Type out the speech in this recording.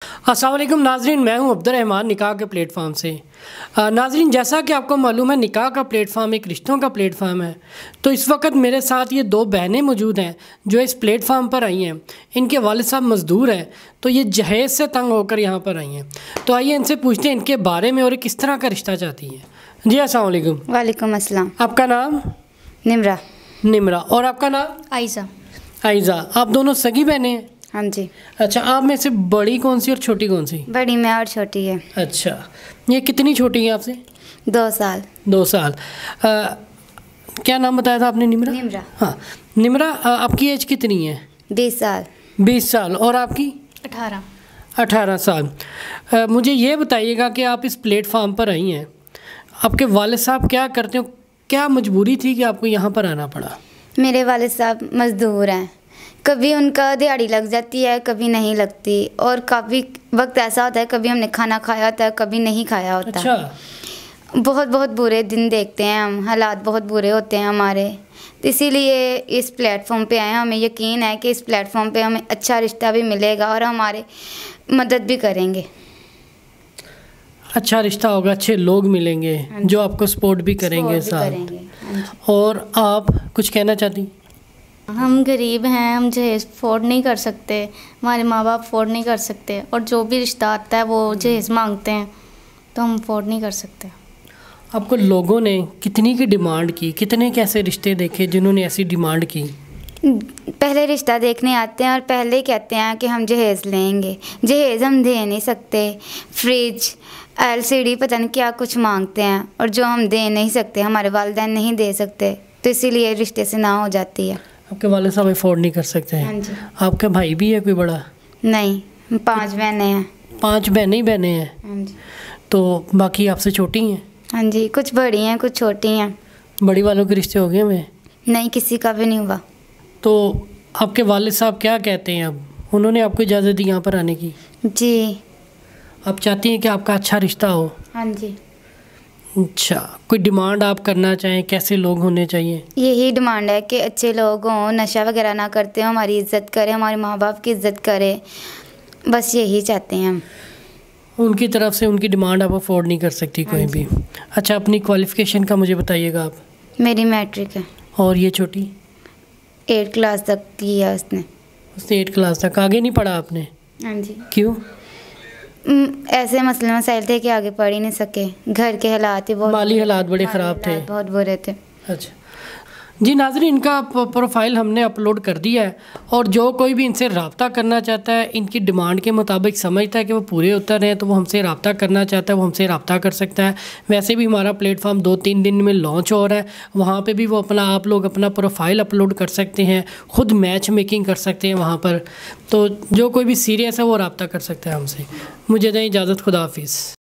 السلام علیکم ناظرین، میں ہوں عبدالرحمن نکاح کے پلیٹ فارم سے۔ ناظرین، جیسا کہ آپ کو معلوم ہے نکاح کا پلیٹ فارم ایک رشتوں کا پلیٹ فارم ہے، تو اس وقت میرے ساتھ یہ دو بہنیں موجود ہیں جو اس پلیٹ فارم پر آئی ہیں۔ ان کے والد صاحب مزدور ہیں، تو یہ جہیز سے تنگ ہو کر یہاں پر آئی ہیں۔ تو آئیے ان سے پوچھتے ہیں ان کے بارے میں اور کس طرح کا رشتہ چاہتی ہیں۔ جی السلام علیکم۔ وعلیکم السلام۔ آپ کا نام؟ نمرہ۔ نمرہ۔ اور آپ کا نام؟ عائزہ۔ عائزہ۔ آپ دونوں سگی بہنیں ہیں؟ ہاں جی۔ اچھا، آپ میں سے بڑی کون سی اور چھوٹی کون سی؟ بڑی میں اور چھوٹی ہے۔ اچھا، یہ کتنی چھوٹی ہیں آپ سے؟ 2 سال۔ 2 سال۔ کیا نام بتایا تھا آپ نے؟ نمرہ۔ نمرہ۔ ہاں نمرہ، آپ کی ایج کتنی ہے؟ 20 سال۔ 20 سال۔ اور آپ کی؟ 18۔ 18 سال۔ مجھے یہ بتائیے گا کہ آپ اس پلیٹ فارم پر آئی ہیں، آپ کے والد صاحب کیا کرتے ہیں؟ کیا مجبوری تھی کہ آپ کو یہاں پر آنا پڑا؟ میرے والد صاحب مزدور ہیں، کبھی ان کا دیہڑی لگ جاتی ہے، کبھی نہیں لگتی، اور کافی وقت ایسا ہوتا ہے کبھی ہم نے کھانا کھایا ہوتا ہے، کبھی نہیں کھایا ہوتا۔ اچھا۔ بہت برے دن دیکھتے ہیں ہم، حالات بہت برے ہوتے ہیں ہمارے، اسی لیے اس پلیٹ فارم پہ آئے ہیں۔ ہمیں یقین ہے کہ اس پلیٹ فارم پہ ہمیں اچھا رشتہ بھی ملے گا اور ہمارے مدد بھی کریں گے۔ اچھا رشتہ ہوگا، اچھے لوگ ملیں گے جو آپ کو سپورٹ بھی کریں گے ساتھ۔ اور آپ کچھ کہنا چاہتی؟ ہم غریب ہیں، ہم جہیز افورڈ نہیں کر سکتے، ہمارے ماں باپ افورڈ نہیں کر سکتے، اور جو بھی رشتہ آتا ہے وہ جہیز مانگتے ہیں، تو ہم افورڈ نہیں کر سکتے۔ آپ کو لوگوں نے کتنی کی ڈیمانڈ کی؟ کتنے کیسے رشتے دیکھے جنہوں نے ایسی ڈیمانڈ کی؟ پہلے رشتہ دیکھنے آتے ہیں اور پہلے کہتے ہیں کہ ہم جہیز لیں گے۔ جہیز ہم دے نہیں سکتے، فریج LCD پتہ نہیں کیا کچھ مانگتے ہیں، اور جو ہم دے نہیں سکتے، ہمارے والدین نہیں دے سکتے، تو اسی لیے رشتے سے نہ ہو جاتی ہے۔ آپ کے والد صاحب افورڈ نہیں کر سکتے ہیں؟ ہاں جی۔ آپ کا بھائی بھی ہے کوئی بڑا؟ نہیں، 5 بہنیں ہیں۔ 5 بہنیں ہی بہنیں ہیں؟ ہاں جی۔ تو باقی آپ سے چھوٹی ہیں؟ ہاں جی، کچھ بڑی ہیں کچھ چھوٹی ہیں۔ بڑی والوں کے رشتے ہو گئے ہوئے؟ نہیں، کسی کا بھی نہیں ہوا۔ تو آپ کے والد صاحب کیا کہتے ہیں اب؟ انہوں نے آپ کو اجازت دی یہاں پر آنے کی؟ جی۔ آپ چاہتی ہیں کہ آپ کا اچھا رشتہ ہو؟ ہاں جی۔ اچھا، کوئی ڈیمانڈ آپ کرنا چاہیں کیسے لوگ ہونے چاہیے؟ یہی ڈیمانڈ ہے کہ اچھے لوگ ہوں، نشہ وغیرہ نہ کرتے ہوں، ہماری عزت کرے، ہمارے ماں باپ کی عزت کرے، بس یہی چاہتے ہیں ہم۔ ان کی طرف سے ان کی ڈیمانڈ آپ افورڈ نہیں کر سکتی کوئی بھی؟ اچھا، اپنی کوالیفیکیشن کا مجھے بتائیے گا آپ۔ میری میٹرک ہے۔ اور یہ چھوٹی؟ 8 کلاس تک کی ہے اس نے۔ 8 کلاس تک؟ آگے نہیں پڑھا آپ نے؟ ہاں جی۔ کیوں؟ ایسے مسئلے مسائل تھے کہ آگے پڑھ ہی نہیں سکے، گھر کے حالات ہی بہت، مالی حالات بڑے خراب تھے، بہت برے تھے۔ اچھا جی ناظرین، ان کا پروفائل ہم نے اپلوڈ کر دیا ہے، اور جو کوئی بھی ان سے رابطہ کرنا چاہتا ہے، ان کی ڈیمانڈ کے مطابق سمجھتا ہے کہ وہ پورے اتر ہیں، تو وہ ہم سے رابطہ کرنا چاہتا ہے، وہ ہم سے رابطہ کر سکتا ہے۔ ویسے بھی ہمارا پلیٹ فارم 2-3 دن میں لانچ ہو رہا ہے، وہاں پہ بھی وہ آپ لوگ اپنا پروفائل اپلوڈ کر سکتے ہیں، خود میچ میکنگ کر سکتے ہیں وہاں پر، تو جو کوئی بھی سیریس ہے وہ رابطہ کر سکتا ہے ہم سے۔ مجھے دیں اجازت، خدا حافظ۔